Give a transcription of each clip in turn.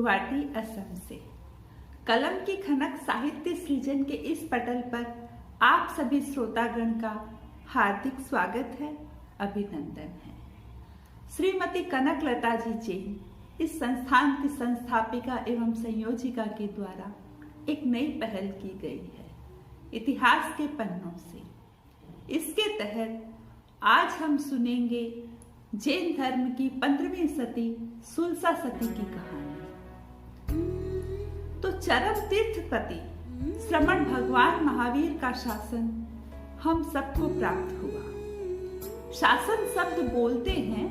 गुवाहाटी असम से कलम की खनक साहित्य सृजन के इस पटल पर आप सभी श्रोतागण का हार्दिक स्वागत है, अभिनंदन है। श्रीमती कनक लता जी जैन इस संस्थान की संस्थापिका एवं संयोजिका के द्वारा एक नई पहल की गई है, इतिहास के पन्नों से। इसके तहत आज हम सुनेंगे जैन धर्म की 15वीं सती सुलसा सती की कहानी। तो चरम तीर्थपति श्रमण भगवान महावीर का शासन हम सबको प्राप्त हुआ। शासन शब्द बोलते हैं,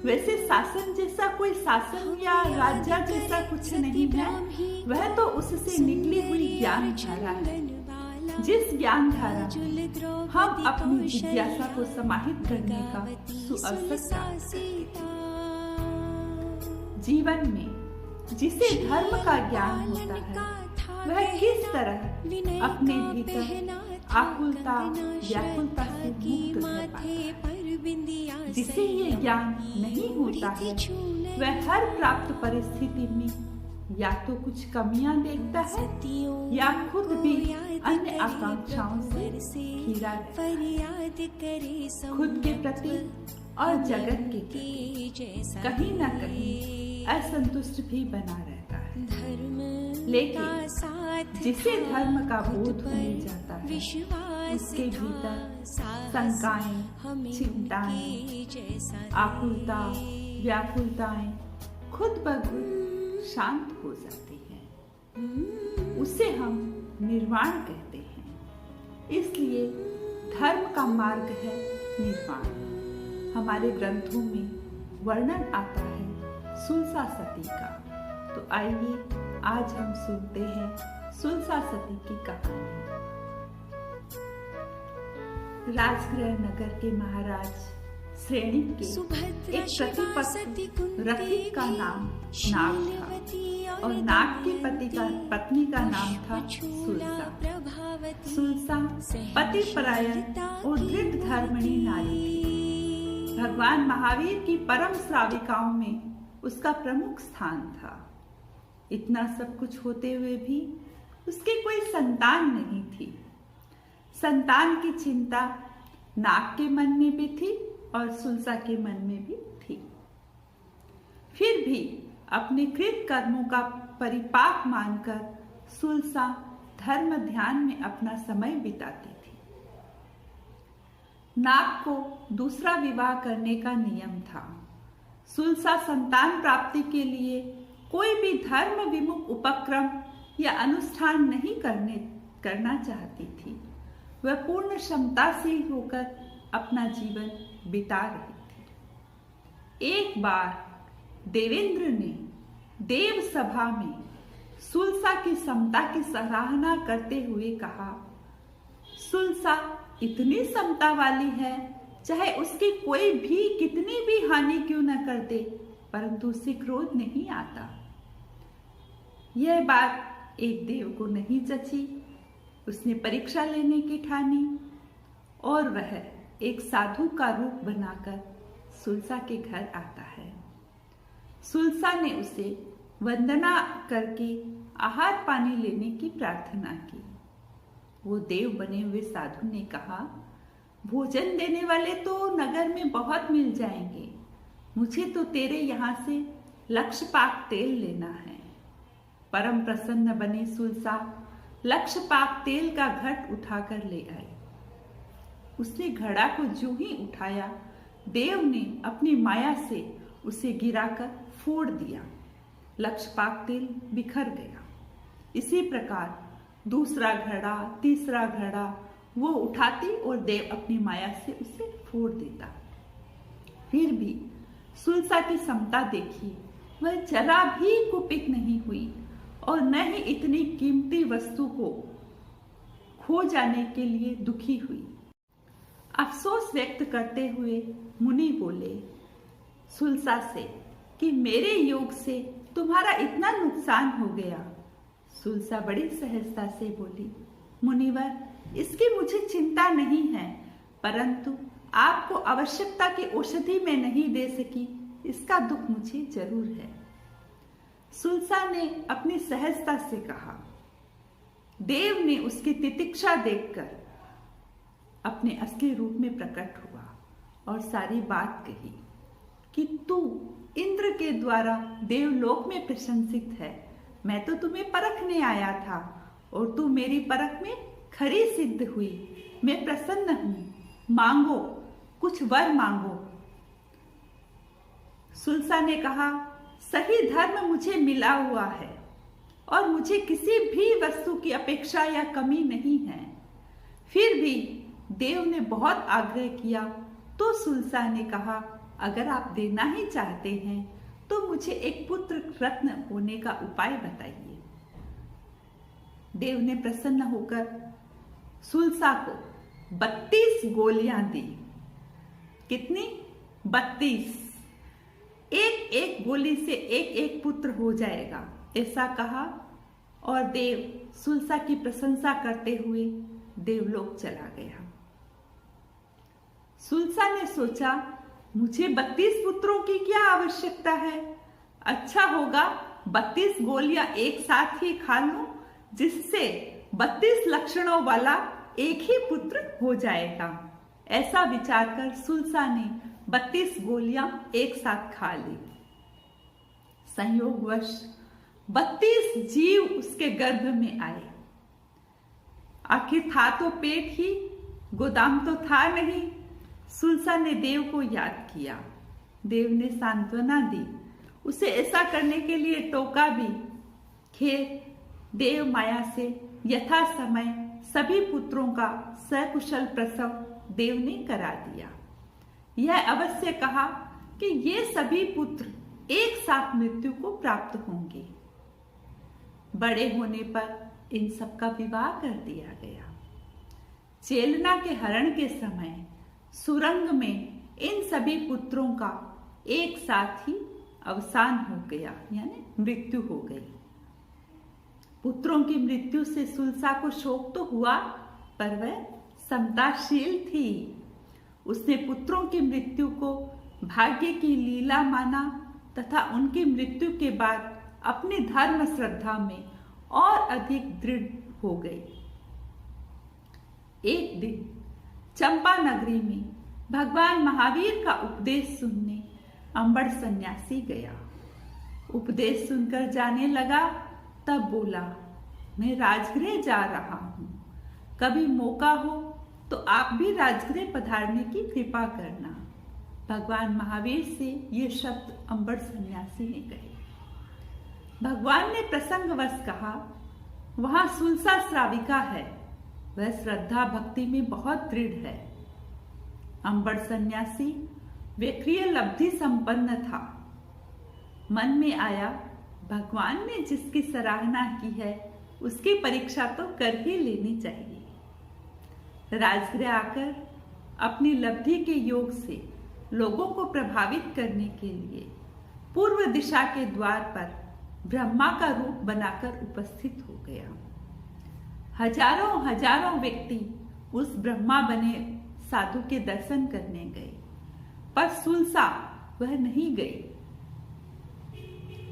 वैसे शासन जैसा कोई शासन या राज्य जैसा कुछ नहीं है, वह तो उससे निकली हुई ज्ञान धारा है। जिस ज्ञान धारा हम अपनी जिज्ञासा को समाहित करने का सुअवसर जीवन में जिसे धर्म का ज्ञान होता है, वह किस तरह अपने भीतर आकुलता व्याकुलता से मुक्त रह पाता है। जिसे ये ज्ञान नहीं होता है, वह हर प्राप्त परिस्थिति में या तो कुछ कमियां देखता है या खुद भी अन्य आकांक्षाओं से घिरा रहता है। खुद के प्रति और जगत के प्रति कहीं न कहीं असंतुष्ट भी बना रहता है। लेकिन जिसे धर्म का बोध हो जाता है, उसके भीतर शंकाएं, चिंताएं, आकुलता, व्याकुलताएं खुद ब खुद शांत हो जाती है। उसे हम निर्वाण कहते हैं। इसलिए धर्म का मार्ग है निर्वाण। हमारे ग्रंथों में वर्णन आता है सुलसा सती का। तो आइए आज हम सुनते हैं सुलसा सती की कहानी। राजगृह नगर के महाराज श्रेणी के एक प्रतिपक्ष रफीक का नाम नाग था और नाग की पत्नी का नाम था सुलसा। सुलसा पतिपरायण और दृढ़ धर्मणी नारी थी। भगवान महावीर की परम श्राविकाओं में उसका प्रमुख स्थान था। इतना सब कुछ होते हुए भी उसके कोई संतान नहीं थी। संतान की चिंता नाग के मन में भी थी और सुलसा के मन में भी थी। फिर भी अपने कृत कर्मों का परिपाक मानकर सुलसा धर्म ध्यान में अपना समय बिताती थी। नाग को दूसरा विवाह करने का नियम था। सुलसा संतान प्राप्ति के लिए कोई भी धर्म विमुख उपक्रम या अनुष्ठान नहीं करना चाहती थी। वह पूर्ण क्षमताशील होकर अपना जीवन बिता रही थी। एक बार देवेंद्र ने देव सभा में सुलसा की समता की सराहना करते हुए कहा, सुलसा इतनी समता वाली है, चाहे उसकी कोई भी कितनी भी हानि क्यों न कर दे, परंतु उसे क्रोध नहीं आता। यह बात एक देव को नहीं जची। उसने परीक्षा लेने की ठानी और वह एक साधु का रूप बनाकर सुलसा के घर आता है। सुलसा ने उसे वंदना करके आहार पानी लेने की प्रार्थना की। वो देव बने हुए साधु ने कहा, भोजन देने वाले तो नगर में बहुत मिल जाएंगे, मुझे तो तेरे यहाँ से लक्षपाक तेल लेना है। परम प्रसन्न बनी सुलसा लक्षपाक तेल का घट उठाकर ले आई। उसने घड़ा को जो ही उठाया, देव ने अपनी माया से उसे गिराकर फोड़ दिया। लक्षपाक तेल बिखर गया। इसी प्रकार दूसरा घड़ा, तीसरा घड़ा वो उठाती और देव अपनी माया से उसे फोड़ देता। फिर भी सुलसा की समता देखी, वह जरा भी कुपित नहीं हुई और न ही इतनी कीमती वस्तु को खो जाने के लिए दुखी हुई। अफसोस व्यक्त करते हुए मुनि बोले सुलसा से कि मेरे योग से तुम्हारा इतना नुकसान हो गया। सुलसा बड़ी सहजता से बोली, मुनिवर, इसकी मुझे चिंता नहीं है, परंतु आपको आवश्यकता की औषधि मैं नहीं दे सकी, इसका दुख मुझे जरूर है। सुलसा ने अपनी सहजता से कहा। देव ने उसकी तितिक्षा देखकर अपने असली रूप में प्रकट हुआ और सारी बात कही कि तू इंद्र के द्वारा देवलोक में प्रशंसित है। मैं तो तुम्हें परखने आया था और तू मेरी परख में खरी सिद्ध हुई। मैं प्रसन्न हूं, मांगो, कुछ वर मांगो। सुलसा ने कहा, सही धर्म मुझे मिला हुआ है और मुझे किसी भी वस्तु की अपेक्षा या कमी नहीं है। फिर भी देव ने बहुत आग्रह किया तो सुलसा ने कहा, अगर आप देना ही चाहते हैं तो मुझे एक पुत्र रत्न होने का उपाय बताइए। देव ने प्रसन्न होकर सुलसा को 32 गोलियां दी। कितनी? 32। एक एक गोली से एक एक पुत्र हो जाएगा, ऐसा कहा और देव सुलसा की प्रशंसा करते हुए देवलोक चला गया। सुलसा ने सोचा, मुझे 32 पुत्रों की क्या आवश्यकता है? अच्छा होगा 32 गोलियां एक साथ ही खा लूं, जिससे 32 लक्षणों वाला एक ही पुत्र हो जाएगा। ऐसा विचार कर सुलसा ने 32 गोलियां एक साथ खा ली। संयोगवश 32 जीव उसके गर्भ में आए। आखिर था तो पेट ही, गोदाम तो था नहीं। सुलसा ने देव को याद किया। देव ने सांत्वना दी, उसे ऐसा करने के लिए टोका भी। खैर, देव माया से यथा समय सभी पुत्रों का सकुशल प्रसव देव ने करा दिया। यह अवश्य कहा कि ये सभी पुत्र एक साथ मृत्यु को प्राप्त होंगे। बड़े होने पर इन सबका विवाह कर दिया गया। चेलना के हरण के समय सुरंग में इन सभी पुत्रों का एक साथ ही अवसान हो गया, यानी मृत्यु हो गई। पुत्रों की मृत्यु से सुलसा को शोक तो हुआ, पर वह समताशील थी। उसने पुत्रों की मृत्यु को भाग्य की लीला माना तथा उनकी मृत्यु के बाद अपनी धर्म श्रद्धा में और अधिक दृढ़ हो गई। एक दिन चंपा नगरी में भगवान महावीर का उपदेश सुनने अंबड़ सन्यासी गया। उपदेश सुनकर जाने लगा, तब बोला, मैं राजगृह जा रहा हूँ, कभी मौका हो तो आप भी राजगृह पधारने की कृपा करना। भगवान महावीर से ये शब्द अंबड़ सन्यासी ने कहे। भगवान ने प्रसंगवश कहा, वहां सुलसा श्राविका है, वह श्रद्धा भक्ति में बहुत दृढ़ है। अंबड़ सन्यासी व्यक्रिय लब्धि संपन्न था। मन में आया, भगवान ने जिसकी सराहना की है उसकी परीक्षा तो कर ही लेनी चाहिए। राजगृह आकर अपनी लब्धि के योग से लोगों को प्रभावित करने के लिए पूर्व दिशा के द्वार पर ब्रह्मा का रूप बनाकर उपस्थित हो गया। हजारों हजारों व्यक्ति उस ब्रह्मा बने साधु के दर्शन करने गए, पर सुलसा वह नहीं गई।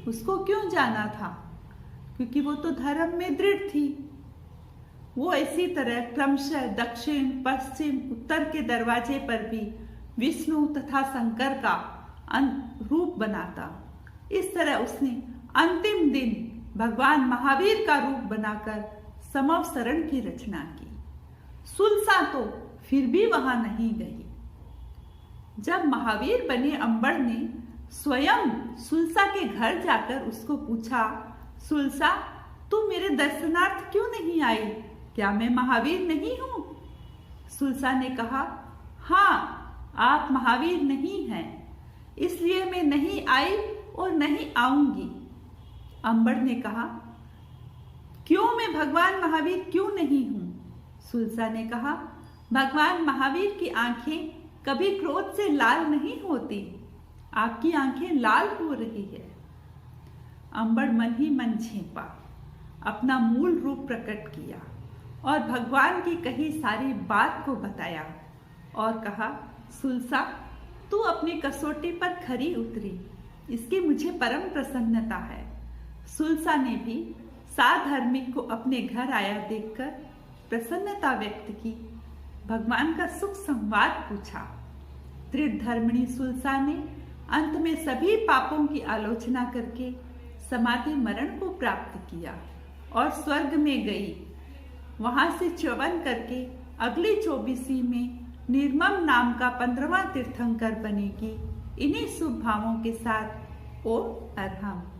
उसको क्यों जाना था? क्योंकि वो तो धर्म में दृढ़ थी। वो इसी तरह क्रमशः दक्षिण, पश्चिम, उत्तर के दरवाजे पर भी विष्णु तथा शंकर का रूप बनाता। इस तरह उसने अंतिम दिन भगवान महावीर का रूप बनाकर समवसरण की रचना की। सुलसा तो फिर भी वहां नहीं गई। जब महावीर बने अंबड़ ने स्वयं सुलसा के घर जाकर उसको पूछा, सुलसा, तू मेरे दर्शनार्थ क्यों नहीं आई? क्या मैं महावीर नहीं हूं? सुलसा ने कहा, हाँ, आप महावीर नहीं हैं, इसलिए मैं नहीं आई और नहीं आऊंगी। अंबड़ ने कहा, क्यों मैं भगवान महावीर क्यों नहीं हूं? सुलसा ने कहा, भगवान महावीर की आंखें कभी क्रोध से लाल नहीं होती, आपकी आंखें लाल हो रही है। अंबड़ मन ही मन झेंपा, अपना मूल रूप प्रकट किया और भगवान की कही सारी बात को बताया और कहा, सुलसा, तू अपनी कसौटी पर खरी उतरी, इसकी मुझे परम प्रसन्नता है। सुलसा ने भी साधार्मिक को अपने घर आया देखकर प्रसन्नता व्यक्त की, भगवान का सुख संवाद पूछा। दृढ़ धर्मिणी सुलसा ने अंत में सभी पापों की आलोचना करके समाधि मरण को प्राप्त किया और स्वर्ग में गई। वहां से च्यवन करके अगली 24वीं में निर्मम नाम का 15वां तीर्थंकर बनेगी। इन्हीं शुभ भावों के साथ ओम अरहम।